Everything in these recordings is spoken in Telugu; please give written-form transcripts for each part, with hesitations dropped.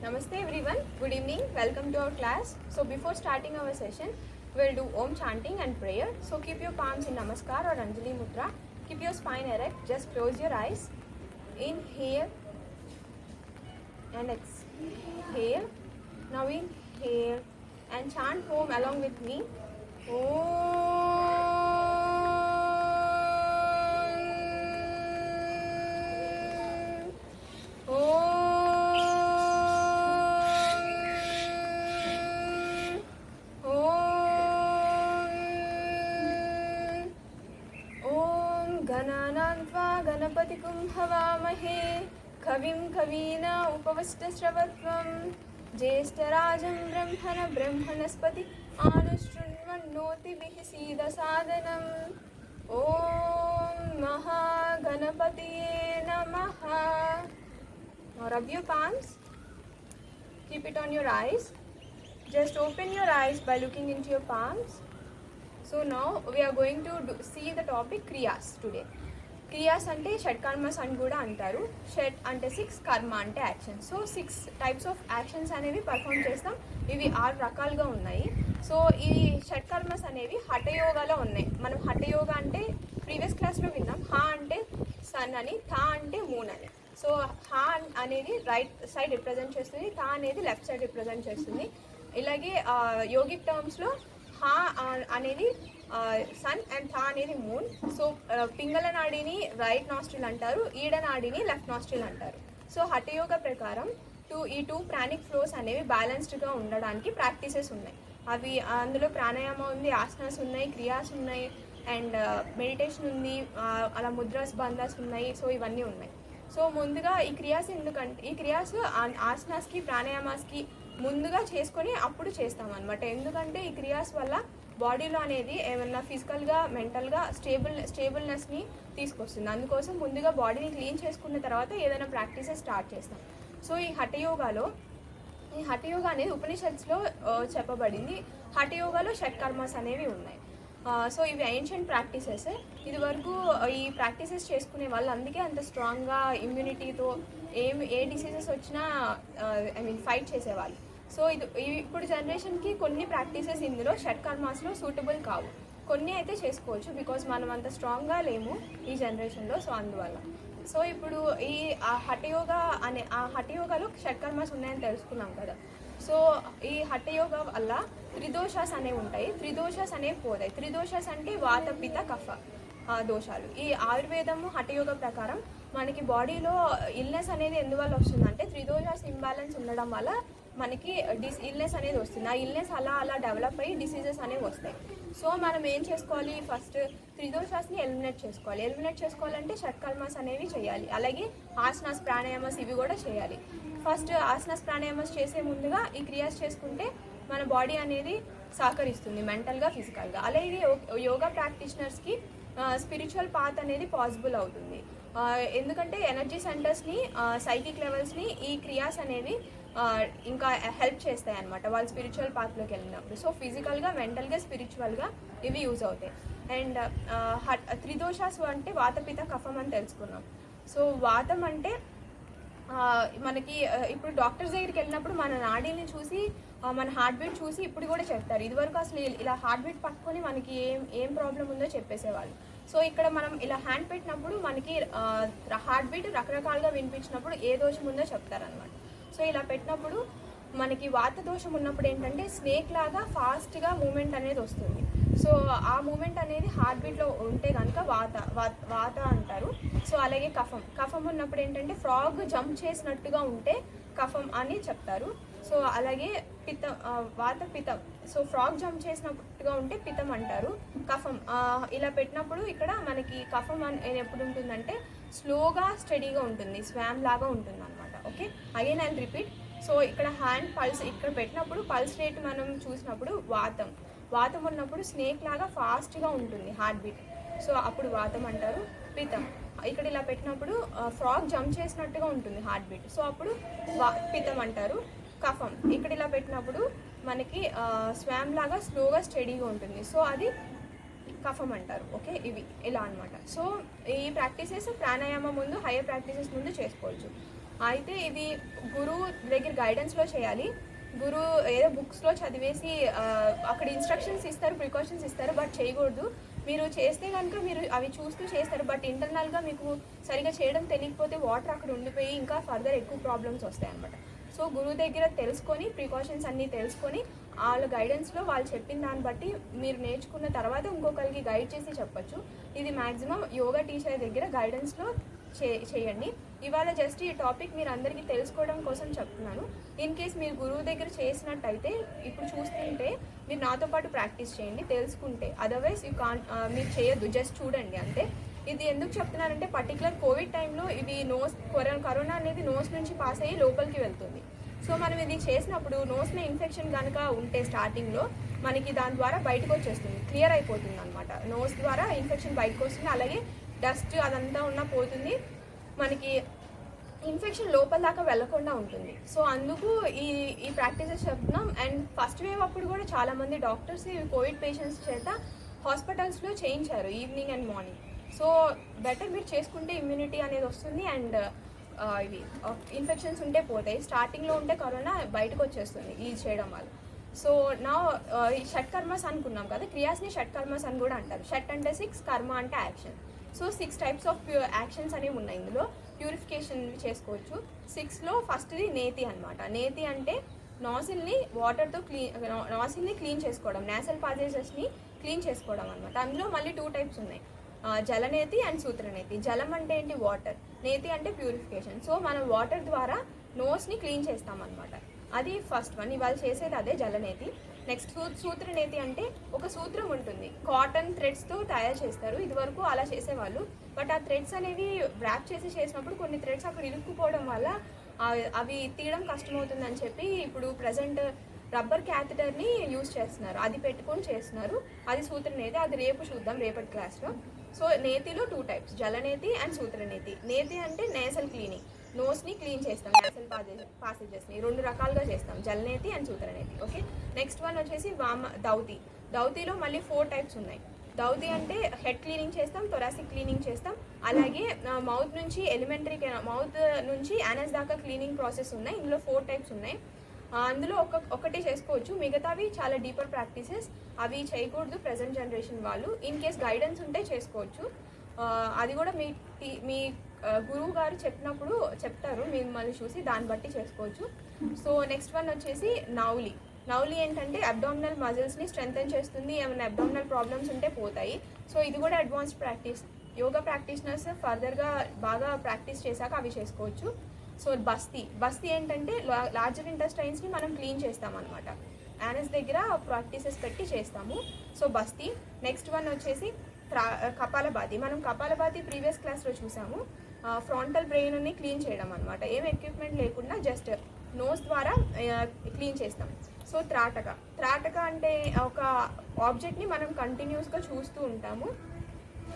Namaste everyone, good evening, welcome to our class. So before starting our session, we'll do Om chanting and prayer. So keep your palms in Namaskar or Anjali Mudra. Keep your spine erect, just close your eyes. Inhale and exhale. Now inhale and chant Om along with me. Om. गणपतिं हवामहे कविं कवीना उपविष्टश्रवत्वं ज्येष्ठराजं ब्रह्मणस्पति आनुशृण्वन्नोतिभिः सीदसादनम् ॐ महागणपतये नमः. Now rub your palms, keep it on your eyes. Just open your eyes by looking into your palms. So now we are going to see the topic Kriyas today. క్రియాస్ అంటే షట్ కర్మస్ అని కూడా అంటారు. షట్ అంటే 6, కర్మ అంటే action. So 6 types of actions అనేవి పర్ఫామ్ చేస్తాం. ఇవి 6 రకాలుగా ఉన్నాయి. సో ఈ షట్ కర్మస్ అనేవి హఠయోగాలో ఉన్నాయి. మనం హఠయోగా అంటే ప్రీవియస్ క్లాస్లో విన్నాం. హా అంటే సన్ అని, థా అంటే మూన్ అని. సో హా అనేది రైట్ సైడ్ రిప్రజెంట్ చేస్తుంది, థా అనేది లెఫ్ట్ సైడ్ రిప్రజెంట్ చేస్తుంది. ఇలాగే యోగిక్ టర్మ్స్లో హా అనేది సన్ అండ్ థా అనేది మూన్. సో పింగళ నాడిని రైట్ నాస్ట్రిల్ అంటారు, ఈడ నాడిని లెఫ్ట్ నాస్ట్రిల్ అంటారు. సో హఠయోగ ప్రకారం ఈ టూ ప్రాణిక్ ఫ్లోస్ అనేవి బ్యాలెన్స్డ్గా ఉండడానికి ప్రాక్టీసెస్ ఉన్నాయి. అవి అందులో ప్రాణాయామ ఉంది, ఆసనాస్ ఉన్నాయి, క్రియాస్ ఉన్నాయి, అండ్ మెడిటేషన్ ఉంది, అలా ముద్రాస్ బంధాస్ ఉన్నాయి. సో ఇవన్నీ ఉన్నాయి. సో ముందుగా ఈ క్రియాస్ ఎందుకంటే ఈ క్రియాస్ ఆసనాస్కి ప్రాణాయామాస్కి ముందుగా చేసుకొని అప్పుడు చేస్తామన్నమాట. ఎందుకంటే ఈ క్రియాస్ వల్ల బాడీలో అనేది ఏమన్నా ఫిజికల్గా మెంటల్గా స్టేబుల్నెస్ని తీసుకొస్తుంది. అందుకోసం ముందుగా బాడీని క్లీన్ చేసుకున్న తర్వాత ఏదైనా ప్రాక్టీసెస్ స్టార్ట్ చేస్తాం. సో ఈ హఠయోగా అనేది ఉపనిషత్స్లో చెప్పబడింది. హఠయోగాలో షట్ కర్మస్ అనేవి ఉన్నాయి. సో ఇవి ఏన్షియంట్ ప్రాక్టీసెస్. ఇది వరకు ఈ ప్రాక్టీసెస్ చేసుకునే వాళ్ళు అందుకే అంత స్ట్రాంగ్గా ఇమ్యూనిటీతో ఏ డిసీజెస్ వచ్చినా ఫైట్ చేసేవాళ్ళు. సో ఇప్పుడు జనరేషన్కి కొన్ని ప్రాక్టీసెస్ ఇందులో షట్ కర్మాస్లో సూటబుల్ కావు. కొన్ని అయితే చేసుకోవచ్చు, బికాజ్ మనం అంత స్ట్రాంగ్గా లేము ఈ జనరేషన్లో. సో అందువల్ల సో ఇప్పుడు ఆ హఠయోగాలో షట్ కర్మాస్ ఉన్నాయని తెలుసుకున్నాం కదా. సో ఈ హఠయోగా వల్ల త్రిదోషాస్ అనేవి ఉంటాయి, త్రిదోషాస్ అనేవి పోతాయి. త్రిదోషాస్ అంటే వాత పిత కఫ దోషాలు. ఈ ఆయుర్వేదము హఠయోగ ప్రకారం మనకి బాడీలో ఇల్నెస్ అనేది ఎందువల్ల వస్తుందంటే త్రిదోషాస్ ఇంబ్యాలెన్స్ ఉండడం వల్ల మనకి ఇల్నెస్ అనేది వస్తుంది. ఆ ఇల్నెస్ అలా డెవలప్ అయ్యి డిసీజెస్ అనేవి వస్తాయి. సో మనం ఏం చేసుకోవాలి, ఫస్ట్ త్రిదోషాస్ని ఎలిమినేట్ చేసుకోవాలంటే షట్ కర్మాస్ అనేవి చేయాలి. అలాగే ఆసనాస్ ప్రాణాయామస్ ఇవి కూడా చేయాలి. ఫస్ట్ ఆసనాస్ ప్రాణాయామస్ చేసే ముందుగా ఈ క్రియాస్ చేసుకుంటే మన బాడీ అనేది సహకరిస్తుంది మెంటల్గా ఫిజికల్గా. అలాగే యోగా ప్రాక్టీషనర్స్కి స్పిరిచువల్ పాత్ అనేది పాసిబుల్ అవుతుంది. ఎందుకంటే ఎనర్జీ సెంటర్స్ని సైకిక్ లెవెల్స్ని ఈ క్రియాస్ అనేవి ఇంకా హెల్ప్ చేస్తాయి అన్నమాట వాళ్ళు స్పిరిచువల్ పాత్లోకి వెళ్ళినప్పుడు. సో ఫిజికల్గా మెంటల్గా స్పిరిచువల్గా ఇవి యూజ్ అవుతాయి. అండ్ త్రిదోషాస్ అంటే వాతపిత కఫం అని తెలుసుకున్నాం. సో వాతం అంటే మనకి ఇప్పుడు డాక్టర్స్ దగ్గరికి వెళ్ళినప్పుడు మన నాడీని చూసి మన హార్ట్ బీట్ చూసి ఇప్పుడు కూడా చెప్తారు. ఇదివరకు అసలు ఇలా హార్ట్ బీట్ పట్టుకొని మనకి ఏం ప్రాబ్లం ఉందో చెప్పేసేవాళ్ళు. సో ఇక్కడ మనం ఇలా హ్యాండ్ పెట్టినప్పుడు మనకి హార్ట్ బీట్ రకరకాలుగా వినిపించినప్పుడు ఏ దోషం ఉందో చెప్తారనమాట. సో ఇలా పెట్టినప్పుడు మనకి వాత దోషం ఉన్నప్పుడు ఏంటంటే స్నేక్ లాగా ఫాస్ట్గా మూమెంట్ అనేది వస్తుంది. సో ఆ మూమెంట్ అనేది హార్ట్ బీట్లో ఉంటే కనుక వాత అంటారు. సో అలాగే కఫం ఉన్నప్పుడు ఏంటంటే ఫ్రాగ్ జంప్ చేసినట్టుగా ఉంటే కఫం అని చెప్తారు. సో అలాగే పితం. సో ఫ్రాగ్ జంప్ చేసినట్టుగా ఉంటే పితం అంటారు. కఫం ఇలా పెట్టినప్పుడు ఇక్కడ మనకి కఫం ఎప్పుడు ఉంటుందంటే స్లోగా స్టడీగా ఉంటుంది, స్వామ్ లాగా ఉంటుంది అనమాట. Okay, again I repeat. So ఇక్కడ హ్యాండ్ పల్స్ ఇక్కడ పెట్టినప్పుడు పల్స్ రేట్ మనం చూసినప్పుడు వాతం ఉన్నప్పుడు స్నేక్ లాగా ఫాస్ట్గా ఉంటుంది హార్ట్ బీట్. సో అప్పుడు వాతం అంటారు. పితం ఇక్కడ ఇలా పెట్టినప్పుడు ఫ్రాగ్ జంప్ చేసినట్టుగా ఉంటుంది హార్ట్ బీట్. సో అప్పుడు పితం అంటారు. కఫం ఇక్కడ ఇలా పెట్టినప్పుడు మనకి స్వామ్ లాగా స్లోగా స్టడీగా ఉంటుంది. సో అది కఫం అంటారు. ఓకే, ఇవి ఇలా అనమాట. సో ఈ ప్రాక్టీసెస్ ప్రాణాయామం ముందు, హైయర్ ప్రాక్టీసెస్ ముందు చేసుకోవచ్చు. అయితే ఇది గురువు దగ్గర గైడెన్స్లో చేయాలి. గురువు ఏదో బుక్స్లో చదివేసి అక్కడ ఇన్స్ట్రక్షన్స్ ఇస్తారు, ప్రికాషన్స్ ఇస్తారు, బట్ చేయకూడదు. మీరు చేస్తే కనుక మీరు అవి చూస్తూ చేస్తారు, బట్ ఇంటర్నల్గా మీకు సరిగా చేయడం తెలియకపోతే వాటర్ అక్కడ ఉండిపోయి ఇంకా ఫర్దర్ ఎక్కువ ప్రాబ్లమ్స్ వస్తాయి అన్నమాట. సో గురువు దగ్గర తెలుసుకొని ప్రికాషన్స్ అన్నీ తెలుసుకొని వాళ్ళ గైడెన్స్లో వాళ్ళు చెప్పిన దాన్ని బట్టి మీరు నేర్చుకున్న తర్వాత ఇంకొకరికి గైడ్ చేసి చెప్పచ్చు. ఇది మ్యాక్సిమం యోగా టీచర్ దగ్గర గైడెన్స్లో చేయండి. ఇవాళ జస్ట్ ఈ టాపిక్ మీరు అందరికీ తెలుసుకోవడం కోసం చెప్తున్నాను. ఇన్ కేస్ మీరు గురువు దగ్గర చేసినట్టయితే ఇప్పుడు చూస్తుంటే మీరు నాతో పాటు ప్రాక్టీస్ చేయండి తెలుసుకుంటే. అదర్వైజ్ మీరు చేయొద్దు, జస్ట్ చూడండి అంతే. ఇది ఎందుకు చెప్తున్నారంటే పర్టికులర్ కోవిడ్ టైంలో ఇది కరోనా అనేది నోస్ నుంచి పాస్ అయ్యి లోపలికి వెళ్తుంది. సో మనం ఇది చేసినప్పుడు నోస్లో ఇన్ఫెక్షన్ కనుక ఉంటే స్టార్టింగ్లో మనకి దాని ద్వారా బయటకు వచ్చేస్తుంది, క్లియర్ అయిపోతుంది అనమాట. నోస్ ద్వారా ఇన్ఫెక్షన్ బయటకు వస్తుంది, అలాగే డస్ట్ అదంతా ఉన్నా పోతుంది, మనకి ఇన్ఫెక్షన్ లోపల దాకా వెళ్లకుండా ఉంటుంది. సో అందుకు ఈ ప్రాక్టీసెస్ చెప్తున్నాం. అండ్ ఫస్ట్ వేవ్ అప్పుడు కూడా చాలామంది డాక్టర్స్ కోవిడ్ పేషెంట్స్ చేత హాస్పిటల్స్లో చేయించారు evening and morning. So better మీరు చేసుకుంటే ఇమ్యూనిటీ అనేది వస్తుంది అండ్ ఇవి ఇన్ఫెక్షన్స్ ఉంటే పోతాయి. స్టార్టింగ్లో ఉంటే కరోనా బయటకు వచ్చేస్తుంది ఈ చేయడం వల్ల. సో నా ఈ షట్ కర్మస్ అనుకున్నాం కదా, క్రియాస్ని షట్ కర్మస్ అని కూడా అంటారు. షట్ అంటే 6, కర్మ అంటే action. So 6 types of actions అనేవి ఉన్నాయి ఇందులో. ప్యూరిఫికేషన్ చేసుకోవచ్చు. 6లో ఫస్ట్ది నేతి అనమాట. నేతి అంటే నాసిల్ని వాటర్తో నాసిల్ని క్లీన్ చేసుకోవడం, నేసల్ పాసేజెస్ని క్లీన్ చేసుకోవడం అనమాట. అందులో మళ్ళీ 2 టైప్స్ ఉన్నాయి, జలనేతి అండ్ సూత్రనేతి. జలం అంటే ఏంటి? వాటర్. నేతి అంటే ప్యూరిఫికేషన్. సో మనం వాటర్ ద్వారా నోస్ని క్లీన్ చేస్తామన్నమాట. అది ఫస్ట్ వన్. ఇవాళ చేసేది అదే జలనేతి. నెక్స్ట్ సూత్రనేతి అంటే ఒక సూత్రం ఉంటుంది, కాటన్ థ్రెడ్స్తో తయారు చేస్తారు. ఇదివరకు అలా చేసేవాళ్ళు, బట్ ఆ థ్రెడ్స్ అనేవి ర్యాప్ చేసినప్పుడు కొన్ని థ్రెడ్స్ అక్కడ ఇరుక్కుపోవడం వల్ల అవి తీయడం కష్టమవుతుందని చెప్పి ఇప్పుడు ప్రజెంట్ రబ్బర్ క్యాథెటర్ని యూజ్ చేస్తున్నారు, అది పెట్టుకొని చేస్తున్నారు. అది సూత్రనేతి. అది రేపు చూద్దాం రేపటి క్లాస్లో. సో నేతిలో 2 టైప్స్, జలనేతి అండ్ సూత్రనేతి. నేతి అంటే నేసల్ క్లీనింగ్, నోస్ని క్లీన్ చేస్తాం, నేసల్ పాసేజెస్ని 2 రకాలుగా చేస్తాం, జలనేతి and sutraneti. Okay, next one వచ్చేసి దౌతి. దౌతిలో మళ్ళీ 4 టైప్స్ ఉన్నాయి. దౌతి అంటే హెడ్ క్లీనింగ్ చేస్తాం, థొరాసిక్ క్లీనింగ్ చేస్తాం, అలాగే మౌత్ నుంచి మౌత్ నుంచి యానస్ దాకా క్లీనింగ్ ప్రాసెస్ ఉన్నాయి. ఇందులో 4 టైప్స్ ఉన్నాయి. అందులో ఒకటి చేసుకోవచ్చు, మిగతావి చాలా డీపర్ ప్రాక్టీసెస్, అవి చేయకూడదు ప్రజెంట్ జనరేషన్ వాళ్ళు. ఇన్ కేస్ గైడెన్స్ ఉంటే చేసుకోవచ్చు. అది కూడా మీ గురువు గారు చెప్పినప్పుడు చెప్తారు, మిమ్మల్ని చూసి దాన్ని బట్టి చేసుకోవచ్చు. సో నెక్స్ట్ వన్ వచ్చేసి నౌలి. నౌలి ఏంటంటే అబ్డామినల్ మజిల్స్ని స్ట్రెంథెన్ చేస్తుంది, ఏమైనా అబ్డామినల్ ప్రాబ్లమ్స్ ఉంటే పోతాయి. సో ఇది కూడా అడ్వాన్స్డ్ ప్రాక్టీస్. యోగా ప్రాక్టీషనర్స్ ఫర్దర్గా బాగా ప్రాక్టీస్ చేశాక అవి చేసుకోవచ్చు. సో బస్తీ ఏంటంటే లార్జర్ ఇంటెస్టైన్స్ని మనం క్లీన్ చేస్తామన్నమాట. యానస్ దగ్గర ప్రాక్టీసెస్ పెట్టి చేస్తాము. సో బస్తీ. నెక్స్ట్ వన్ వచ్చేసి కపాలభాతి. మనం కపాలభాతి ప్రీవియస్ క్లాస్లో చూసాము. ఫ్రంటల్ బ్రెయిన్ని క్లీన్ చేయడం అనమాట, ఏం ఎక్విప్మెంట్ లేకుండా జస్ట్ నోస్ ద్వారా క్లీన్ చేస్తాం. సో త్రాటక అంటే ఒక ఆబ్జెక్ట్ని మనం కంటిన్యూస్గా చూస్తూ ఉంటాము.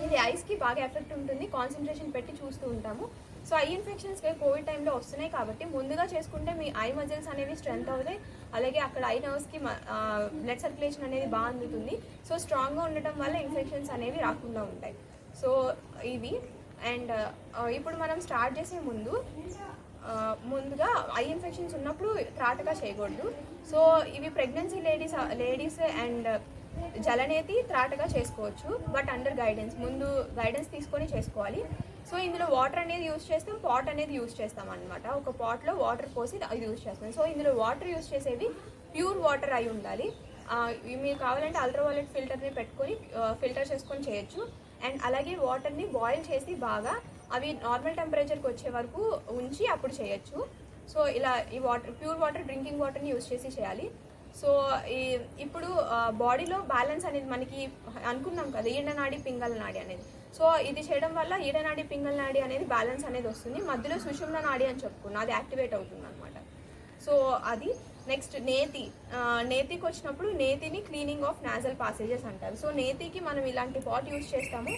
ఇది ఐస్కి బాగా ఎఫెక్ట్ ఉంటుంది, కాన్సన్ట్రేషన్ పెట్టి చూస్తూ ఉంటాము. సో ఐ ఇన్ఫెక్షన్స్ కోవిడ్ టైంలో వస్తున్నాయి కాబట్టి ముందుగా చేసుకుంటే మీ ఐ మజిల్స్ అనేవి స్ట్రెంత్ అవుతాయి, అలాగే అక్కడ ఐ నర్వ్స్కి బ్లడ్ సర్క్యులేషన్ అనేది బాగా అందుతుంది. సో స్ట్రాంగ్గా ఉండటం వల్ల ఇన్ఫెక్షన్స్ అనేవి రాకుండా ఉంటాయి. సో ఇవి. అండ్ ఇప్పుడు మనం స్టార్ట్ చేసే ముందుగా ఐ ఇన్ఫెక్షన్స్ ఉన్నప్పుడు త్రాటగా చేయకూడదు. సో ఇవి ప్రెగ్నెన్సీ లేడీస్ అండ్ జలనేతి త్రాటగా చేసుకోవచ్చు, బట్ అండర్ గైడెన్స్, ముందు గైడెన్స్ తీసుకొని చేసుకోవాలి. సో ఇందులో వాటర్ అనేది యూజ్ చేస్తాం, పాట్ అనేది యూజ్ చేస్తాం అనమాట. ఒక పాట్లో వాటర్ పోసి అది యూజ్ చేస్తాం. సో ఇందులో వాటర్ యూజ్ చేసేవి ప్యూర్ వాటర్ అయి ఉండాలి. మీకు కావాలంటే అల్ట్రావైలెట్ ఫిల్టర్ని పెట్టుకొని ఫిల్టర్ చేసుకొని చేయొచ్చు. అండ్ అలాగే వాటర్ని బాయిల్ చేసి బాగా అవి నార్మల్ టెంపరేచర్కి వచ్చే వరకు ఉంచి అప్పుడు చేయొచ్చు. సో ఇలా ఈ ప్యూర్ వాటర్, డ్రింకింగ్ వాటర్ని యూజ్ చేసి చేయాలి. సో ఇప్పుడు బాడీలో బ్యాలెన్స్ అనేది మనకి అనుకున్నాం కదా, ఈడనాడి పింగళ నాడి అనేది. సో ఇది చేయడం వల్ల ఈడనాడి పింగళ నాడి అనేది బ్యాలెన్స్ అనేది వస్తుంది. మధ్యలో సుషుమ్న నాడి అని చెప్పుకున్నాం, అది యాక్టివేట్ అవుతుంది అనమాట. సో అది. నెక్స్ట్ నేతికి వచ్చినప్పుడు నేతిని క్లీనింగ్ ఆఫ్ నాజల్ పాసేజెస్ అంటారు. సో నేతికి మనం ఇలాంటి పాట్ యూజ్ చేస్తాము.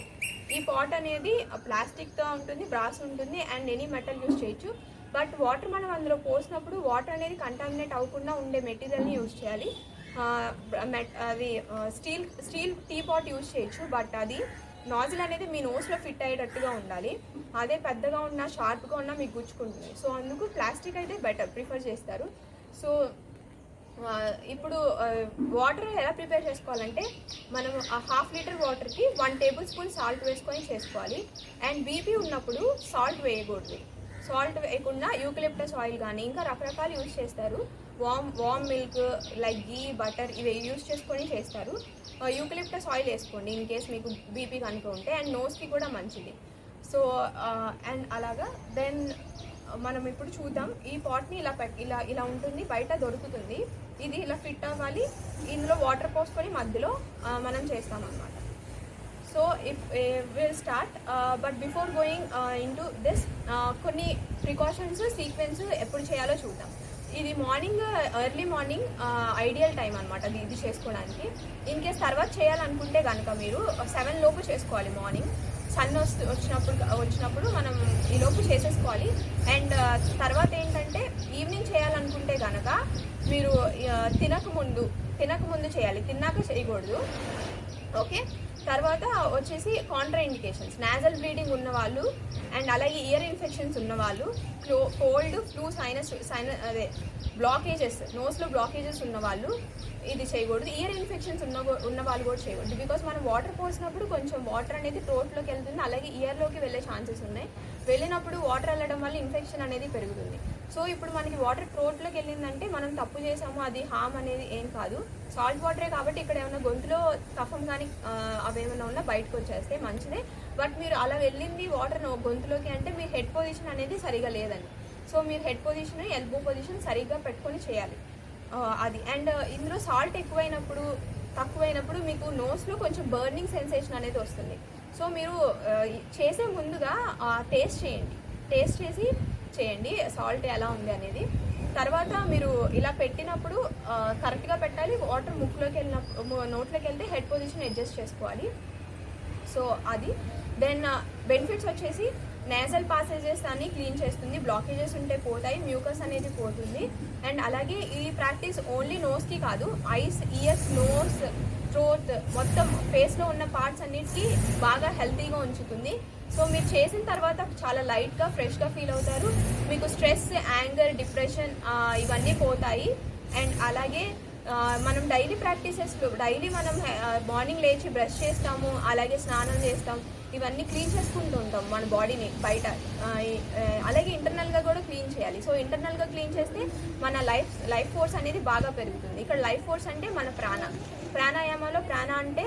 ఈ పాట్ అనేది ప్లాస్టిక్తో ఉంటుంది, బ్రాస్ ఉంటుంది, అండ్ ఎనీ మెటల్ యూజ్ చేయొచ్చు. బట్ వాటర్ మనం అందులో పోసినప్పుడు వాటర్ అనేది కంటామినేట్ అవ్వకుండా ఉండే మెటీరియల్ని యూజ్ చేయాలి. అది స్టీల్ టీ పాట్ యూజ్ చేయొచ్చు, బట్ అది నాజిల్ అనేది మీ నోస్లో ఫిట్ అయ్యేటట్టుగా ఉండాలి. అదే పెద్దగా ఉన్నా షార్ప్గా ఉన్నా మీకు గుచ్చుకుంటుంది. సో అందుకు ప్లాస్టిక్ అయితే బెటర్ ప్రిఫర్ చేస్తారు. సో ఇప్పుడు వాటర్ ఎలా ప్రిపేర్ చేసుకోవాలంటే మనం హాఫ్ లీటర్ వాటర్కి 1 టేబుల్ స్పూన్ సాల్ట్ వేసుకొని చేసుకోవాలి. అండ్ బీపీ ఉన్నప్పుడు సాల్ట్ వేయకూడదు. సాల్ట్ వేయకుండా యూకలిప్టస్ ఆయిల్ కానీ ఇంకా రకరకాలు యూజ్ చేస్తారు. వామ్ మిల్క్ లైక్ గీ బటర్ ఇవి యూజ్ చేసుకొని చేస్తారు. యూకలిప్టస్ ఆయిల్ వేసుకోండి ఇన్ కేస్ మీకు బీపీ కనుక ఉంటే. అండ్ నోస్కి కూడా మంచిది. సో అండ్ అలాగా దెన్ మనం ఇప్పుడు చూద్దాం. ఈ పాట్ని ఇలా ఉంటుంది, బయట దొరుకుతుంది. ఇది ఇలా ఫిట్ అవ్వాలి. ఇందులో వాటర్ పోసుకొని మధ్యలో మనం చేస్తామన్నమాట. So will start but before going into this కొన్ని ప్రికాషన్స్ సీక్వెన్స్ ఎప్పుడు చేయాలో చూద్దాం. ఇది morning early morning ideal time అనమాట ఇది చేసుకోవడానికి. ఇన్ కేస్ తర్వాత చేయాలనుకుంటే కనుక మీరు 7 లోపు చేసుకోవాలి. మార్నింగ్ సన్ వచ్చినప్పుడు మనం ఈలోపు చేసేసుకోవాలి. అండ్ తర్వాత ఏంటంటే ఈవినింగ్ చేయాలనుకుంటే కనుక మీరు తినకముందు చేయాలి, తిన్నాక చేయకూడదు. ఓకే. తర్వాత వచ్చేసి కాంట్రా ఇండికేషన్స్, నాజల్ బ్లీడింగ్ ఉన్నవాళ్ళు అండ్ అలాగే ఇయర్ ఇన్ఫెక్షన్స్ ఉన్నవాళ్ళు, కోల్డ్, ఫ్లూ, సైనస్ అదే బ్లాకేజెస్, నోస్లో బ్లాకేజెస్ ఉన్నవాళ్ళు ఇది చేయకూడదు. ఇయర్ ఇన్ఫెక్షన్స్ ఉన్న వాళ్ళు కూడా చేయకూడదు. బికాస్ మనం వాటర్ పోసినప్పుడు కొంచెం వాటర్ అనేది థ్రోట్లోకి వెళ్తుంది, అలాగే ఇయర్లోకి వెళ్ళే ఛాన్సెస్ ఉన్నాయి. వెళ్ళినప్పుడు వాటర్ వెళ్ళడం వల్ల ఇన్ఫెక్షన్ అనేది పెరుగుతుంది. సో ఇప్పుడు మనకి వాటర్ థ్రోట్లోకి వెళ్ళిందంటే మనం తప్పు చేసాము, అది హామ్ అనేది ఏం కాదు. సాల్ట్ వాటరే కాబట్టి ఇక్కడ ఏమైనా గొంతులో కఫం కానీ అవేమైనా ఉన్నా బయటకు వచ్చేస్తే మంచిదే. బట్ మీరు అలా వెళ్ళింది వాటర్ గొంతులోకి అంటే మీ హెడ్ పొజిషన్ అనేది సరిగా లేదండి. సో మీరు హెడ్ పొజిషన్, ఎల్బో పొజిషన్ సరిగ్గా పెట్టుకొని చేయాలి అది. అండ్ ఇందులో సాల్ట్ తక్కువైనప్పుడు మీకు నోస్లో కొంచెం బర్నింగ్ సెన్సేషన్ అనేది వస్తుంది. సో మీరు చేసే ముందుగా టేస్ట్ చేయండి సాల్ట్ ఎలా ఉంది అనేది. తర్వాత మీరు ఇలా పెట్టినప్పుడు కరెక్ట్గా పెట్టాలి. వాటర్ నోట్లోకి వెళ్తే హెడ్ పొజిషన్ అడ్జస్ట్ చేసుకోవాలి. సో అది. దెన్ బెనిఫిట్స్ వచ్చేసి నేజల్ పాసేజెస్ అన్ని క్లీన్ చేస్తుంది, బ్లాకేజెస్ ఉంటే పోతాయి, మ్యూకస్ అనేది పోతుంది. అండ్ అలాగే ఈ ప్రాక్టీస్ ఓన్లీ నోస్కి కాదు, ఐస్, ఇయర్స్, నోస్, థ్రోట్ మొత్తం ఫేస్లో ఉన్న పార్ట్స్ అన్నిటికీ బాగా హెల్తీగా ఉంచుతుంది. సో మీరు చేసిన తర్వాత చాలా లైట్గా ఫ్రెష్గా ఫీల్ అవుతారు. మీకు స్ట్రెస్, యాంగర్, డిప్రెషన్ ఇవన్నీ పోతాయి. అండ్ అలాగే మనం డైలీ మనం మార్నింగ్ లేచి బ్రష్ చేస్తాము, అలాగే స్నానం చేస్తాం, ఇవన్నీ క్లీన్ చేసుకుంటూ ఉంటాం మన బాడీని బయట. అలాగే ఇంటర్నల్గా కూడా క్లీన్ చేయాలి. సో ఇంటర్నల్గా క్లీన్ చేస్తే మన లైఫ్ ఫోర్స్ అనేది బాగా పెరుగుతుంది. ఇక్కడ లైఫ్ ఫోర్స్ అంటే మన ప్రాణాయామలో ప్రాణ అంటే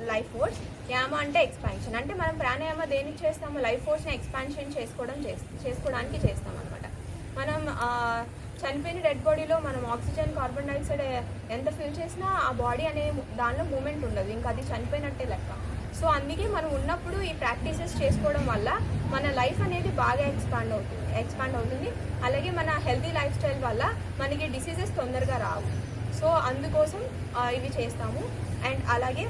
లైఫ్ ఫోర్స్, యామ అంటే ఎక్స్పాన్షన్. అంటే మనం ప్రాణాయామ దేనికి చేస్తాము, లైఫ్ ఫోర్స్ని ఎక్స్పాన్షన్ చేసుకోవడానికి చేస్తాం అనమాట. మనం చనిపోయిన డెడ్ బాడీలో మనం ఆక్సిజన్, కార్బన్ డైఆక్సైడ్ ఎంత ఫిల్ చేసినా ఆ బాడీ అనే దానిలో మూమెంట్ ఉండదు, ఇంకా అది చనిపోయినట్టే లెక్క. సో అందుకే మనం ఉన్నప్పుడు ఈ ప్రాక్టీసెస్ చేసుకోవడం వల్ల మన లైఫ్ అనేది బాగా ఎక్స్పాండ్ అవుతుంది. అలాగే మన హెల్తీ లైఫ్ స్టైల్ వల్ల మనకి డిసీజెస్ తొందరగా రావు. సో అందుకోసం ఇవి చేస్తాము. అండ్ అలాగే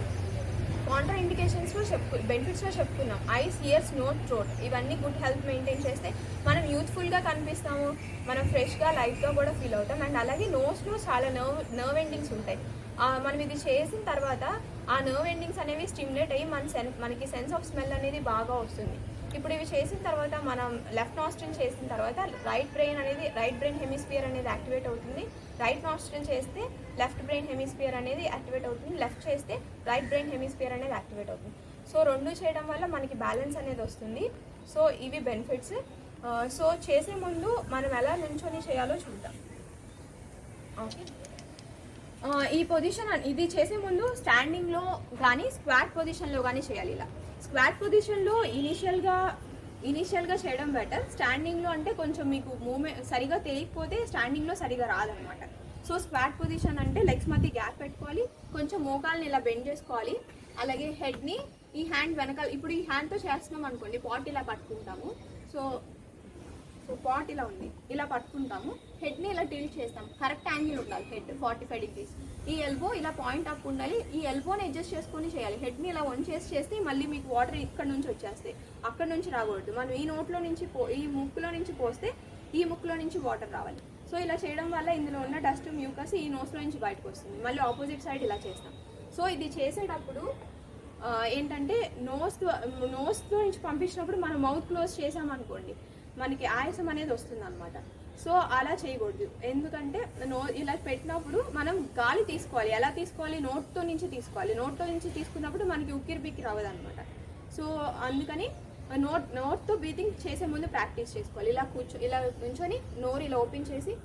కాంట్రా ఇండికేషన్స్లో బెనిఫిట్స్లో చెప్పుకున్నాం. ఐస్, ఇయర్స్, నోస్, థ్రోట్ ఇవన్నీ గుడ్ హెల్త్ మెయింటైన్ చేస్తే మనం యూత్ఫుల్గా కనిపిస్తాము, మనం ఫ్రెష్గా లైఫ్గా కూడా ఫీల్ అవుతాం. అండ్ అలాగే నోస్లో చాలా నర్వ్ ఎండింగ్స్ ఉంటాయి. మనం ఇది చేసిన తర్వాత ఆ నర్వ్ ఎండింగ్స్ అనేవి స్టిమ్యులేట్ అయ్యి మనకి సెన్స్ ఆఫ్ స్మెల్ అనేది బాగా వస్తుంది. ఇప్పుడు ఇవి చేసిన తర్వాత మనం లెఫ్ట్ నాస్ట్రిల్ చేసిన తర్వాత రైట్ బ్రెయిన్ హెమిస్ఫియర్ అనేది యాక్టివేట్ అవుతుంది. రైట్ నాస్ట్రిల్ చేస్తే లెఫ్ట్ బ్రెయిన్ హెమిస్ఫియర్ అనేది యాక్టివేట్ అవుతుంది. లెఫ్ట్ చేస్తే రైట్ బ్రెయిన్ హెమిస్ఫియర్ అనేది యాక్టివేట్ అవుతుంది. సో రెండు చేయడం వల్ల మనకి బ్యాలెన్స్ అనేది వస్తుంది. సో ఇవి బెనిఫిట్స్. సో చేసే ముందు మనం ఎలా నుంచొని చేయాలో చూద్దాం. ఓకే. ఈ పొజిషన్ ఇది చేసే ముందు స్టాండింగ్లో కానీ స్క్వాట్ పొజిషన్లో కానీ చేయాలి. ఇలా స్క్వాట్ పొజిషన్లో ఇనీషియల్గా చేయడం బెటర్. స్టాండింగ్లో అంటే కొంచెం మీకు మూమెంట్ సరిగా తెలియకపోతే స్టాండింగ్లో సరిగా రాదనమాట. సో స్క్వాట్ పొజిషన్ అంటే లెగ్స్ మధ్య గ్యాప్ పెట్టుకోవాలి, కొంచెం మోకాల్ని ఇలా బెండ్ చేసుకోవాలి. అలాగే హెడ్ని ఈ హ్యాండ్ వెనకాల, ఇప్పుడు ఈ హ్యాండ్తో చేస్తున్నాం అనుకోండి, పాట్ ఇలా పట్టుకుంటాము. సో పాట్ ఇలా ఉంది, ఇలా పట్టుకుంటాము. హెడ్ని ఇలా టిల్ట్ చేస్తాం, కరెక్ట్ యాంగిల్ ఉండాలి, హెడ్ 45 degrees. ఈ ఎల్బో ఇలా పాయింట్ అప్ ఉండాలి. ఈ ఎల్బోని అడ్జస్ట్ చేసుకొని చేయాలి. హెడ్ని ఇలా చేస్తే మళ్ళీ మీకు వాటర్ ఇక్కడ నుంచి వచ్చేస్తాయి, అక్కడ నుంచి రాకూడదు. మనం ఈ నోట్లో నుంచి ఈ ముక్కులో నుంచి పోస్తే ఈ ముక్కులో నుంచి వాటర్ రావాలి. సో ఇలా చేయడం వల్ల ఇందులో ఉన్న డస్ట్, మ్యూకస్ ఈ నోస్లో నుంచి బయటకు వస్తుంది. మళ్ళీ ఆపోజిట్ సైడ్ ఇలా చేస్తాం. సో ఇది చేసేటప్పుడు ఏంటంటే నోస్తో నుంచి పంపించినప్పుడు మనం మౌత్ క్లోజ్ చేసామనుకోండి మనకి ఆయాసం అనేది వస్తుంది అనమాట. సో అలా చేయకూడదు. ఎందుకంటే ఇలా పెట్టినప్పుడు మనం గాలి తీసుకోవాలి. ఎలా తీసుకోవాలి? నోట్తో నుంచి తీసుకోవాలి. నోట్తో నుంచి తీసుకున్నప్పుడు మనకి ఉక్కిరి బిక్కిరి అవ్వదు అనమాట. సో అందుకని నోట్తో బ్రీతింగ్ చేసే ముందు ప్రాక్టీస్ చేసుకోవాలి. ఇలా నుంచొని నోరు ఇలా ఓపెన్ చేసి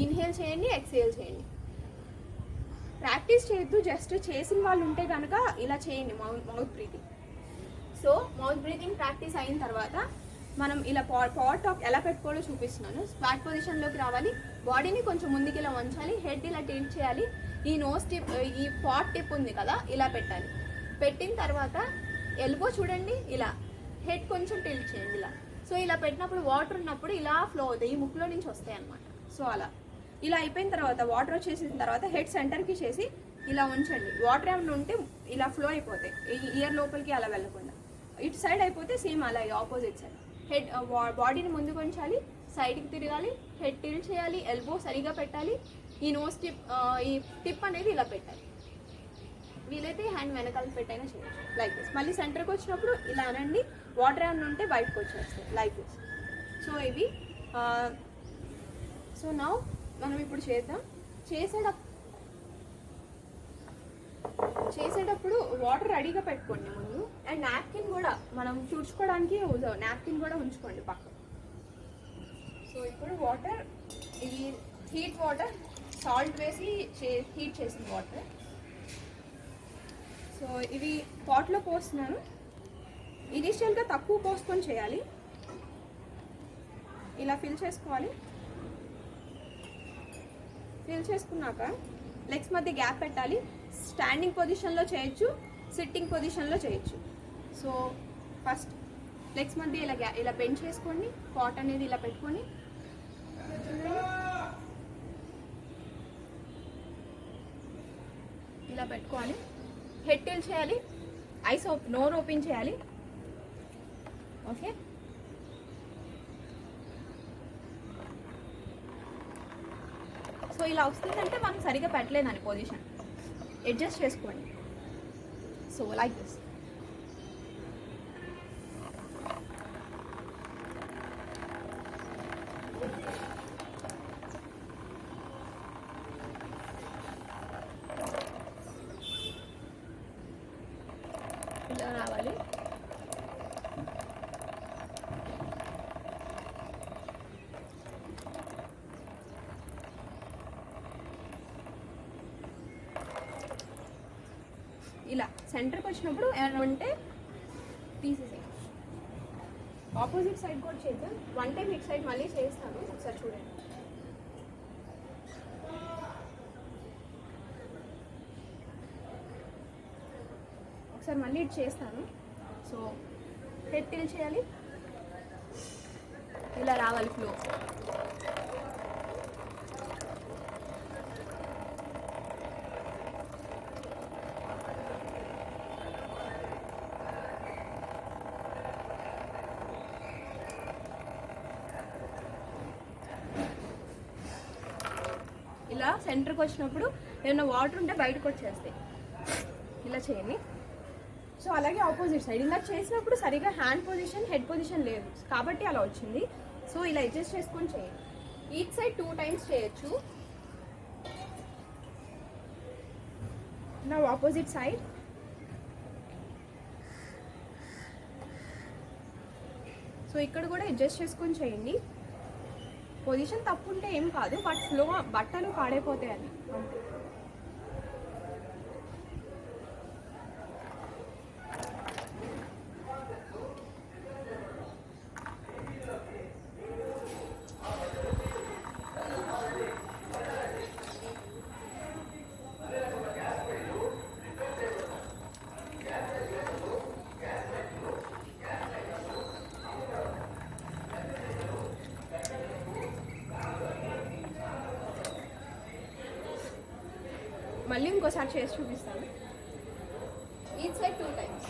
ఇన్హేల్ చేయండి, ఎక్స్హేల్ చేయండి. ప్రాక్టీస్ చేయొద్దు, జస్ట్ చేసిన వాళ్ళు ఉంటే కనుక ఇలా చేయండి mouth breathing. So mouth breathing practice అయిన తర్వాత మనం ఇలా పాట్ ఎలా పెట్టుకోవాలో చూపిస్తున్నాను. స్క్వాట్ పొజిషన్లోకి రావాలి, బాడీని కొంచెం ముందుకి ఇలా వంచాలి, హెడ్ ఇలా టిల్ట్ చేయాలి. ఈ నోస్ టిప్, ఈ పాట్ టిప్ ఉంది కదా, ఇలా పెట్టాలి. పెట్టిన తర్వాత ఎల్బో చూడండి, ఇలా హెడ్ కొంచెం టిల్ట్ చేయండి ఇలా. సో ఇలా పెట్టినప్పుడు వాటర్ ఉన్నప్పుడు ఇలా ఫ్లో అవుతాయి, ఈ ముక్కులో నుంచి వస్తాయి అన్నమాట. సో ఇలా అయిపోయిన తర్వాత వాటర్ వచ్చేసిన తర్వాత హెడ్ సెంటర్కి చేసి ఇలా ఉంచండి. వాటర్ ఏమైనా ఉంటే ఇలా ఫ్లో అయిపోతాయి, ఇయర్ లోపలికి అలా వెళ్ళకుండా. ఇటు సైడ్ అయిపోతే సేమ్ అలాగే ఆపోజిట్ సైడ్. హెడ్ బాడీని ముందుకు ఉంచాలి, సైడ్కి తిరగాలి, హెడ్ టిల్ట్ చేయాలి, ఎల్బో సరిగా పెట్టాలి, ఈ నోస్ ఈ టిప్ అనేది ఇలా పెట్టాలి. వీలైతే హ్యాండ్ వెనకాల పెట్టైనా చేయొచ్చు లైక్ దిస్. మళ్ళీ సెంటర్కి వచ్చినప్పుడు ఇలా అనండి, వాటర్ ఏమైనా ఉంటే బయటకు వచ్చేస్తాయి లైక్ దిస్. సో ఇవి సో నౌ మనం ఇప్పుడు చేద్దాం. చేసేటప్పుడు వాటర్ రెడీగా పెట్టుకోండి ముందు. అండ్ నాప్కిన్ కూడా మనం తుడుచుకోవడానికి నాప్కిన్ కూడా ఉంచుకోండి పక్కన. సో ఇప్పుడు వాటర్, ఈ హీట్ వాటర్, సాల్ట్ వేసి హీట్ చేసిన వాటర్. సో ఇవి పాట్లో పోస్తున్నాను. ఇనిషియల్గా తక్కువ పోసుకొని చేయాలి. ఇలా ఫిల్ చేసుకోవాలి. ఫిల్ చేసుకున్నాక లెగ్స్ మధ్య గ్యాప్ పెట్టాలి. స్టాండింగ్ పొజిషన్లో చేయొచ్చు, సిట్టింగ్ పొజిషన్లో చేయొచ్చు. సో ఫస్ట్ లెగ్స్ మధ్య ఇలా బెండ్ చేసుకోండి, పాట్ అనేది ఇలా పెట్టుకొని ఇలా పెట్టుకోవాలి. హెడ్ టిల్ట్ చేయాలి, నోర్ ఓపెన్ చేయాలి. ఓకే, సో ఇలా వస్తుందంటే మనం సరిగా పెట్టలేదని పొజిషన్ అడ్జస్ట్ చేసుకోండి. So like this. ఇలా రావాలి. ఇలా సెంటర్కి వచ్చినప్పుడు ఏమైనా ఉంటే తీసేసేయండి. ఆపోజిట్ సైడ్ కూడా చేద్దాం. వన్ టైం ఇటు సైడ్ మళ్ళీ చేస్తాను, ఒకసారి చూడండి. ఒకసారి మళ్ళీ ఇటు చేస్తాను. సో హెడ్ టిల్ట్ చేయాలి, ఇలా రావాలి ఫ్లో. ఇలా సెంటర్కి వచ్చినప్పుడు ఏమైనా వాటర్ ఉంటే బయటకు వచ్చేస్తాయి. ఇలా చేయండి. సో అలాగే ఆపోజిట్ సైడ్ ఇలా చేసినప్పుడు సరిగా హ్యాండ్ పొజిషన్, హెడ్ పొజిషన్ లేదు కాబట్టి అలా వచ్చింది. సో ఇలా అడ్జస్ట్ చేసుకొని చేయండి. ఈచ్ సైడ్ 2 times చేయొచ్చు. నా ఆపోజిట్ సైడ్. సో ఇక్కడ కూడా అడ్జస్ట్ చేసుకొని చేయండి. పొజిషన్ తప్పు ఉంటే ఏం కాదు, బట్ ఫ్లో బట్టలు పాడైపోతాయి అని అంతే. మళ్ళీ ఇంకోసారి చేసి చూపిస్తాను. Each side 2 times.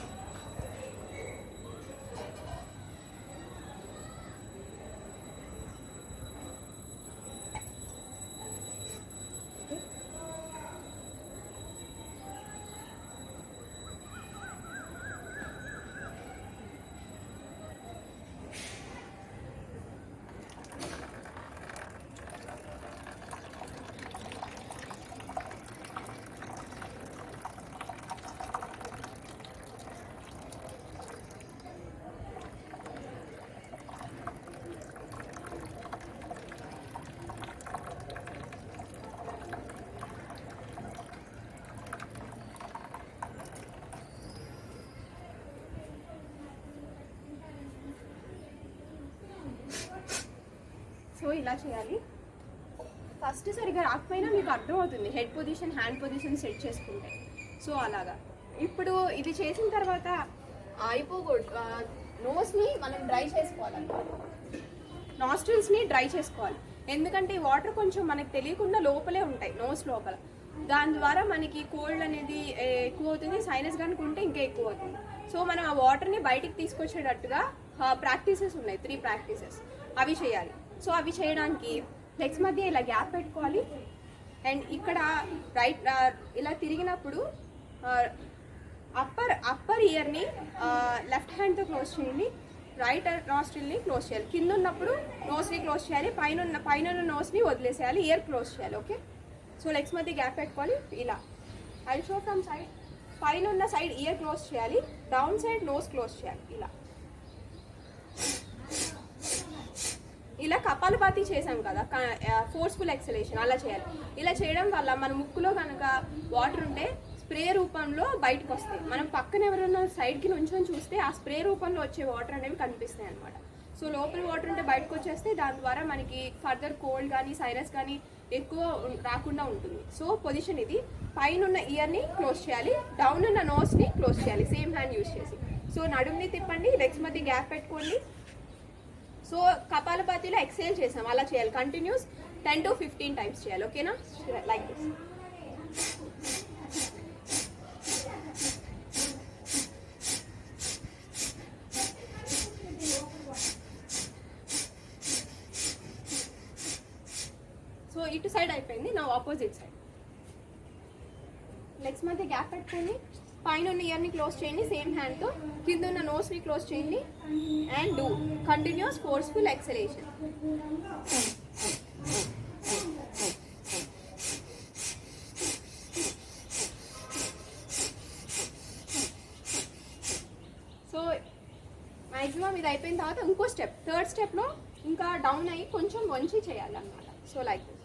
ఎలా చేయాలి, ఫస్ట్ సరిగ్గా రాకపోయినా మీకు అర్థమవుతుంది head position hand position set చేసుకుంటే. సో అలాగా ఇప్పుడు ఇది చేసిన తర్వాత అయిపోకూడదు, నోస్ని మనం డ్రై చేసుకోవాలన్నమాట. నాస్ట్రిల్స్ని డ్రై చేసుకోవాలి, ఎందుకంటే ఈ వాటర్ కొంచెం మనకు తెలియకుండా లోపలే ఉంటాయి నోస్ లోపల. దాని ద్వారా మనకి కోల్డ్ అనేది ఎక్కువ అవుతుంది, సైనస్ కనుక ఉంటే ఇంకా ఎక్కువ అవుతుంది. సో మనం ఆ వాటర్ని బయటికి తీసుకొచ్చేటట్టుగా ప్రాక్టీసెస్ ఉన్నాయి, 3 ప్రాక్టీసెస్, అవి చేయాలి. సో అవి చేయడానికి లెగ్స్ మధ్య ఇలా గ్యాప్ పెట్టుకోవాలి. అండ్ ఇక్కడ రైట్ ఇలా తిరిగినప్పుడు అప్పర్ ఇయర్ని లెఫ్ట్ హ్యాండ్తో క్లోజ్ చేయండి, రైట్ నాస్ట్రిల్ని క్లోజ్ చేయాలి. కింద ఉన్నప్పుడు నోస్ని క్లోజ్ చేయాలి, పైన నోస్ని వదిలేసేయాలి, ఇయర్ క్లోజ్ చేయాలి. ఓకే, సో లెగ్స్ మధ్య గ్యాప్ పెట్టుకోవాలి. ఇలా ఐ షో ఫ్రమ్ సైడ్, పైన ఉన్న సైడ్ ఇయర్ క్లోజ్ చేయాలి, డౌన్ సైడ్ నోస్ క్లోజ్ చేయాలి. ఇలా కపాలపాతి చేసాం కదా, ఫోర్స్ఫుల్ ఎక్సలేషన్ అలా చేయాలి. ఇలా చేయడం వల్ల మన ముక్కులో కనుక వాటర్ ఉంటే స్ప్రే రూపంలో బయటకు వస్తాయి. మనం పక్కన ఎవరైనా సైడ్కి నుంచొని చూస్తే ఆ స్ప్రే రూపంలో వచ్చే వాటర్ అనేవి కనిపిస్తాయి అనమాట. సో లోపల వాటర్ ఉంటే బయటకు వచ్చేస్తే దాని ద్వారా మనకి ఫర్దర్ కోల్డ్ కానీ సైనస్ కానీ ఎక్కువ రాకుండా ఉంటుంది. సో పొజిషన్ ఇది, పైన ఉన్న ఇయర్ని క్లోజ్ చేయాలి, డౌన్ ఉన్న నోస్ని క్లోజ్ చేయాలి, సేమ్ హ్యాండ్ యూజ్ చేసి. సో నడుముని తిప్పండి, లెగ్స్ మధ్య గ్యాప్ పెట్టుకోండి. సో కపాలపాతిలో ఎక్సైల్ చేసాం, అలా చేయాలి. కంటిన్యూస్ 10 to 15 టైమ్స్ చేయాలి. ఓకేనా, లైక్ దిస్. సో ఇటు సైడ్ అయిపోయింది, నా ఆపోజిట్ సైడ్. లెగ్స్ మధ్య గ్యాప్ పెట్టుకోండి, పైన ఉన్న ఇయర్ని క్లోజ్ చేయండి సేమ్ హ్యాండ్తో, కింద ఉన్న నోస్ని క్లోజ్ చేయండి. And do continuous forceful exhalation. So maximum ఇది అయిపోయిన తర్వాత ఇంకో స్టెప్, థర్డ్ స్టెప్లో ఇంకా డౌన్ అయ్యి కొంచెం వంచి చేయాలన్నమాట. So like this.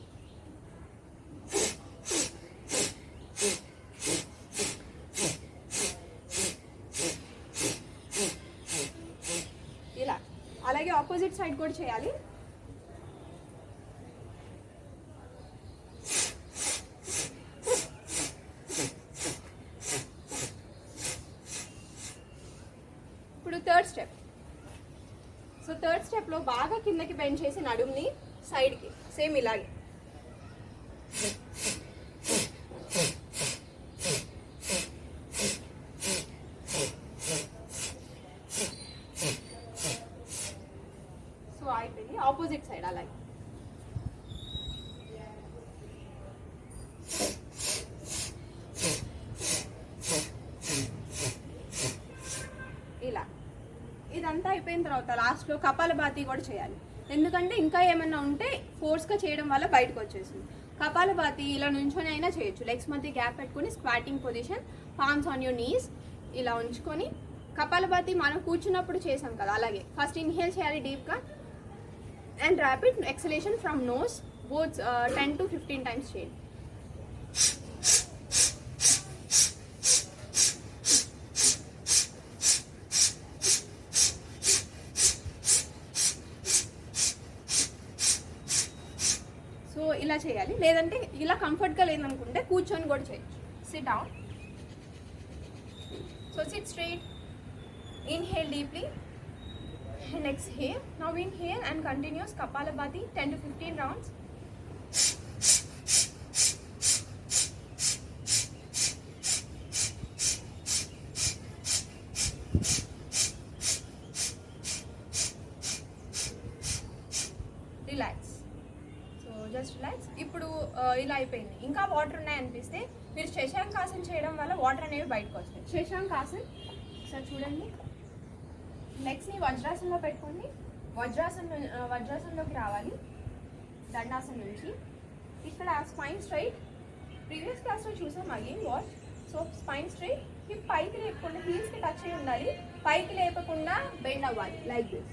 ఇలా అలాగే ఆపోజిట్ సైడ్ కూడా చేయాలి. ఇప్పుడు థర్డ్ స్టెప్. సో థర్డ్ స్టెప్లో బాగా కిందకి బెండ్ చేసి నడుముని సైడ్కి సేమ్ ఇలాగే. సో అయిపోయింది, ఆపోజిట్ సైడ్ అలాగే. ఇలా ఇదంతా అయిపోయిన తర్వాత లాస్ట్లో కపాలభాతి కూడా చేయాలి, ఎందుకంటే ఇంకా ఏమన్నా ఉంటే ఫోర్స్గా చేయడం వల్ల బయటకు వచ్చేసింది. కపాలభాతి ఇలా నుంచొని అయినా చేయొచ్చు, లెగ్స్ మధ్య గ్యాప్ పెట్టుకుని squatting position, palms on your knees ఇలా ఉంచుకొని. కపాలభాతి మనం కూర్చున్నప్పుడు చేసాం కదా, అలాగే ఫస్ట్ ఇన్హేల్ చేయాలి డీప్గా and rapid exhalation from nose, both 10 to 15 times చేయండి. సో ఇలా చేయాలి, లేదంటే ఇలా కంఫర్ట్గా లేదనుకుంటే కూర్చొని కూడా చేయొచ్చు. Sit down. So sit straight, inhale deeply and exhale. Now inhale and continuous Kapalabhati 10 to 15 rounds. Relax. So just relax. ఇప్పుడు ఇలా అయిపోయింది. ఇంకా వాటర్ ఉన్నాయనిపిస్తే మీరు శశాంకాసన చేయడం వల్ల వాటర్ అనేవి బయటకు వస్తాయి. శశాంకాసన ఒకసారి చూడండి. లెగ్స్ని వజ్రాసనంలో పెట్టుకోండి, వజ్రాసనంలోకి రావాలి దండాసనం నుంచి. ఇక్కడ స్పైన్ స్ట్రైట్, ప్రీవియస్ క్లాస్లో చూసాం again watch. So spine straight, hip పైకి లేపకుండా హీల్స్కి టచ్ అయి ఉండాలి, పైకి లేపకుండా బెండ్ అవ్వాలి లైక్ దిస్.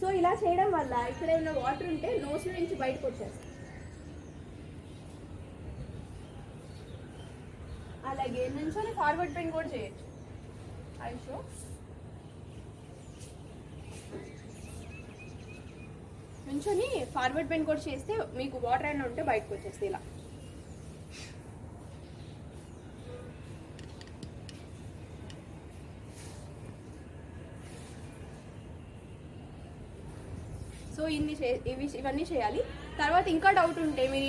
సో ఇలా చేయడం వల్ల ఇక్కడ ఉన్న వాటర్ ఉంటే నోస్ నుంచి బయటకు వచ్చేస్తాయి. అలాగే నుంచొని ఫార్వర్డ్ బెండ్ కూడా చేయొచ్చు. I show. నుంచొని ఫార్వర్డ్ బెండ్ కూడా చేస్తే మీకు వాటర్ అయినా ఉంటే బయటకు వచ్చేస్తే ఇలా. సో ఇవన్నీ చేయాలి. తర్వాత ఇంకా డౌట్ ఉంటే మీరు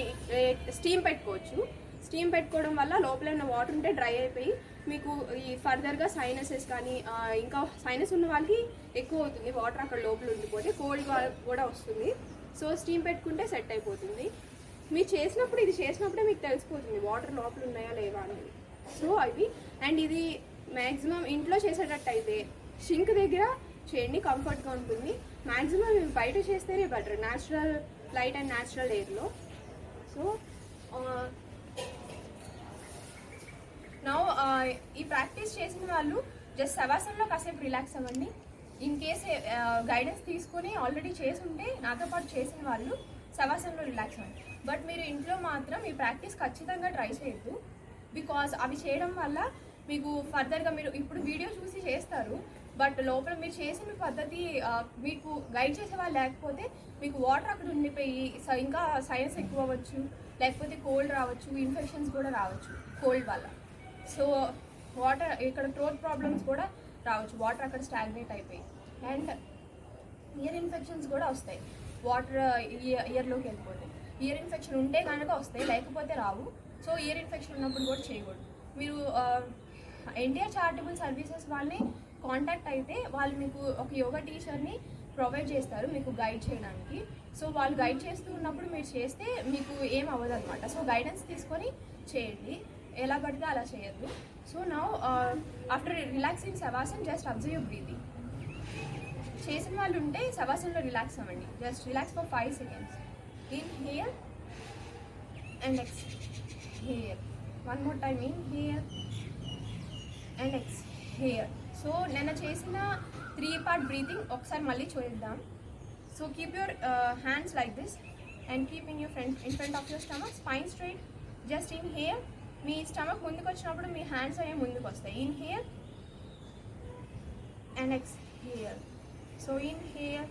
స్టీమ్ పెట్టుకోవచ్చు. స్టీమ్ పెట్టుకోవడం వల్ల లోపల ఉన్న వాటర్ ఉంటే డ్రై అయిపోయి మీకు ఈ ఫర్దర్గా సైనసెస్ కానీ ఇంకా సైనస్ ఉన్న వాళ్ళకి ఎక్కువ అవుతుంది, వాటర్ అక్కడ లోపల ఉండిపోతే కోల్డ్ కూడా వస్తుంది. సో స్టీమ్ పెట్టుకుంటే సెట్ అయిపోతుంది. మీరు చేసినప్పుడు ఇది చేసినప్పుడే మీకు తెలిసిపోతుంది వాటర్ లోపల ఉన్నాయా లేవా అనేది. సో అవి అండ్ ఇది మ్యాక్సిమం ఇంట్లో చేసేటట్టు అయితే షింక్ దగ్గర చేయండి, కంఫర్ట్గా ఉంటుంది. మ్యాక్సిమం బయట చేస్తేనే better, natural light and natural ఎయిర్లో. సో నౌ ఈ ప్రాక్టీస్ చేసిన వాళ్ళు జస్ట్ శవాసనంలో కాసేపు రిలాక్స్ అవ్వండి. ఇన్ కేస్ గైడెన్స్ తీసుకుని ఆల్రెడీ చేసి ఉంటే నాతో పాటు చేసిన వాళ్ళు శవాసనంలో రిలాక్స్ అవ్వండి. బట్ మీరు ఇంట్లో మాత్రం ఈ ప్రాక్టీస్ ఖచ్చితంగా ట్రై చేయొద్దు. బికాజ్ అవి చేయడం వల్ల మీకు ఫర్దర్గా మీరు ఇప్పుడు వీడియో చూసి చేస్తారు, బట్ లోపల మీరు చేసిన పద్ధతి మీకు గైడ్ చేసే వాళ్ళు లేకపోతే మీకు వాటర్ అక్కడ ఉండిపోయి ఇంకా సైనస్ ఎక్కువ అవ్వచ్చు, లేకపోతే కోల్డ్ రావచ్చు, ఇన్ఫెక్షన్స్ కూడా రావచ్చు కోల్డ్ వల్ల. సో వాటర్ ఇక్కడ థ్రోట్ ప్రాబ్లమ్స్ కూడా రావచ్చు, వాటర్ అక్కడ స్టాగ్నేట్ అయిపోయి. అండ్ ఇయర్ ఇన్ఫెక్షన్స్ కూడా వస్తాయి వాటర్ ఇయర్లోకి వెళ్ళిపోతే. ఇయర్ ఇన్ఫెక్షన్ ఉంటే కనుక వస్తాయి, లేకపోతే రావు. సో ఇయర్ ఇన్ఫెక్షన్ ఉన్నప్పుడు కూడా చేయకూడదు. మీరు ఎన్టీఆర్ చారిటబుల్ సర్వీసెస్ వాళ్ళని కాంటాక్ట్ అయితే వాళ్ళు మీకు ఒక యోగా టీచర్ని ప్రొవైడ్ చేస్తారు మీకు గైడ్ చేయడానికి. సో వాళ్ళు గైడ్ చేస్తూ ఉన్నప్పుడు మీరు చేస్తే మీకు ఏం అవ్వదు అనమాట. సో గైడెన్స్ తీసుకొని చేయండి, ఎలా పడితే అలా చేయొద్దు. So now after relaxing Shavasan just observe your breathing. చేసిన వాళ్ళు ఉంటే శవాసన్లో రిలాక్స్ అవ్వండి. Just relax for 5 seconds. Inhale and exhale. One more time. Inhale and exhale. So నేను చేసిన 3-part బ్రీతింగ్ ఒకసారి మళ్ళీ చూద్దాం. So keep your hands like this and keep in front of your stomach, spine straight. Just inhale. Me stomach ముందుకు వచ్చినప్పుడు మీ హ్యాండ్స్ అయ్యే ముందుకు వస్తాయి. Inhale and exhale. So inhale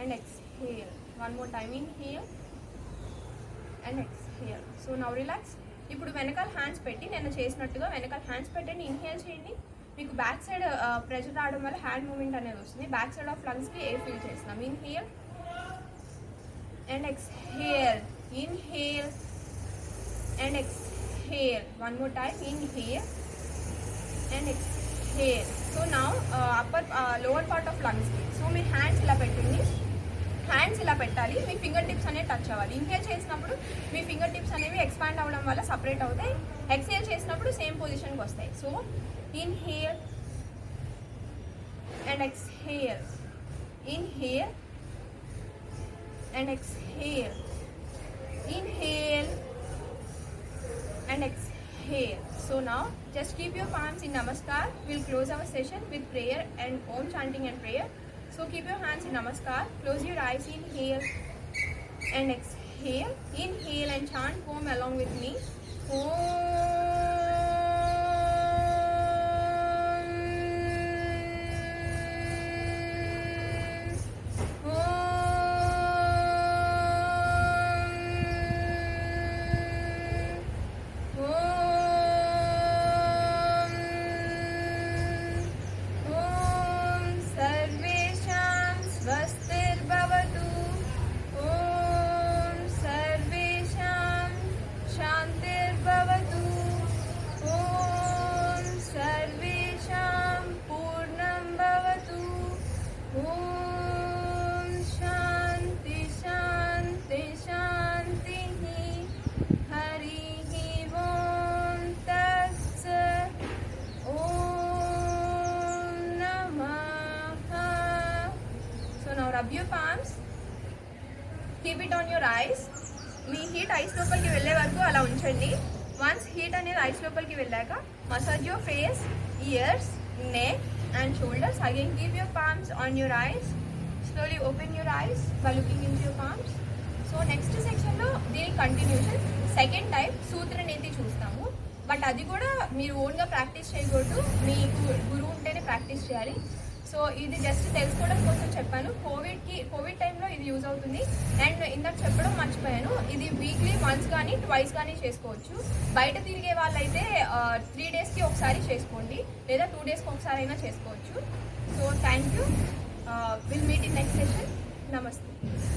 and exhale. One more time. Inhale and exhale. So now relax. ఇప్పుడు వెనకాల హ్యాండ్స్ పెట్టి నేను చేసినట్టుగా వెనకాల హ్యాండ్స్ పెట్టండి. ఇన్హేల్ చేయండి. మీకు బ్యాక్ సైడ్ ప్రెషర్ రావడం వల్ల హ్యాండ్ మూమెంట్ అనేది వస్తుంది. బ్యాక్ సైడ్ ఆఫ్ లంగ్స్కి ఎయిర్ ఫిల్ చేస్తున్నాం. Inhale and exhale. Inhale and exhale. One more time. Inhale and exhale. So now lower part of lungs. So me hands ఇలా పెట్టండి. హ్యాండ్స్ ఇలా పెట్టాలి, మీ ఫింగర్ టిప్స్ అనేవి టచ్ అవ్వాలి. ఇన్హేల్ చేసినప్పుడు మీ ఫింగర్ టిప్స్ అనేవి ఎక్స్పాండ్ అవ్వడం వల్ల సపరేట్ అవుతాయి. ఎక్స్హేల్ చేసినప్పుడు సేమ్ పొజిషన్కి వస్తాయి. So inhale and exhale. Inhale and exhale. Inhale and exhale. So now just keep your palms in namaskar. We'll close our session with prayer and om chanting and prayer. So keep your hands in namaskar. Close your eyes. Inhale and exhale. Inhale and chant om along with me. Om. Rub your palms. Keep it on your eyes. Me heat ice లోపలికి వెళ్ళే వరకు అలా ఉంచండి. వన్స్ హీట్ అనేది ఐస్ లోపలికి వెళ్ళాక massage your face, years, neck and shoulders. Again keep your palms on your eyes. Slowly open your eyes by looking in your palms. So next సెక్షన్లో దీనికి కంటిన్యూషన్ సెకండ్ టైప్ సూత్రనీతి చూస్తాము. బట్ అది కూడా మీరు ఓన్గా ప్రాక్టీస్ చేయకూడదు, మీకు గురువు ఉంటేనే ప్రాక్టీస్ చేయాలి. సో ఇది జస్ట్ తెలుసుకోవడం కోసం చెప్పాను. కోవిడ్ టైంలో ఇది యూజ్ అవుతుంది. అండ్ ఇందాక చెప్పడం మర్చిపోయాను, ఇది వీక్లీ వన్స్ కానీ ట్వైస్ కానీ చేసుకోవచ్చు. బయట తిరిగే వాళ్ళైతే 3 డేస్కి ఒకసారి చేసుకోండి, లేదా 2 డేస్కి ఒకసారి అయినా చేసుకోవచ్చు. So thank you. Will meet in next session. నమస్తే.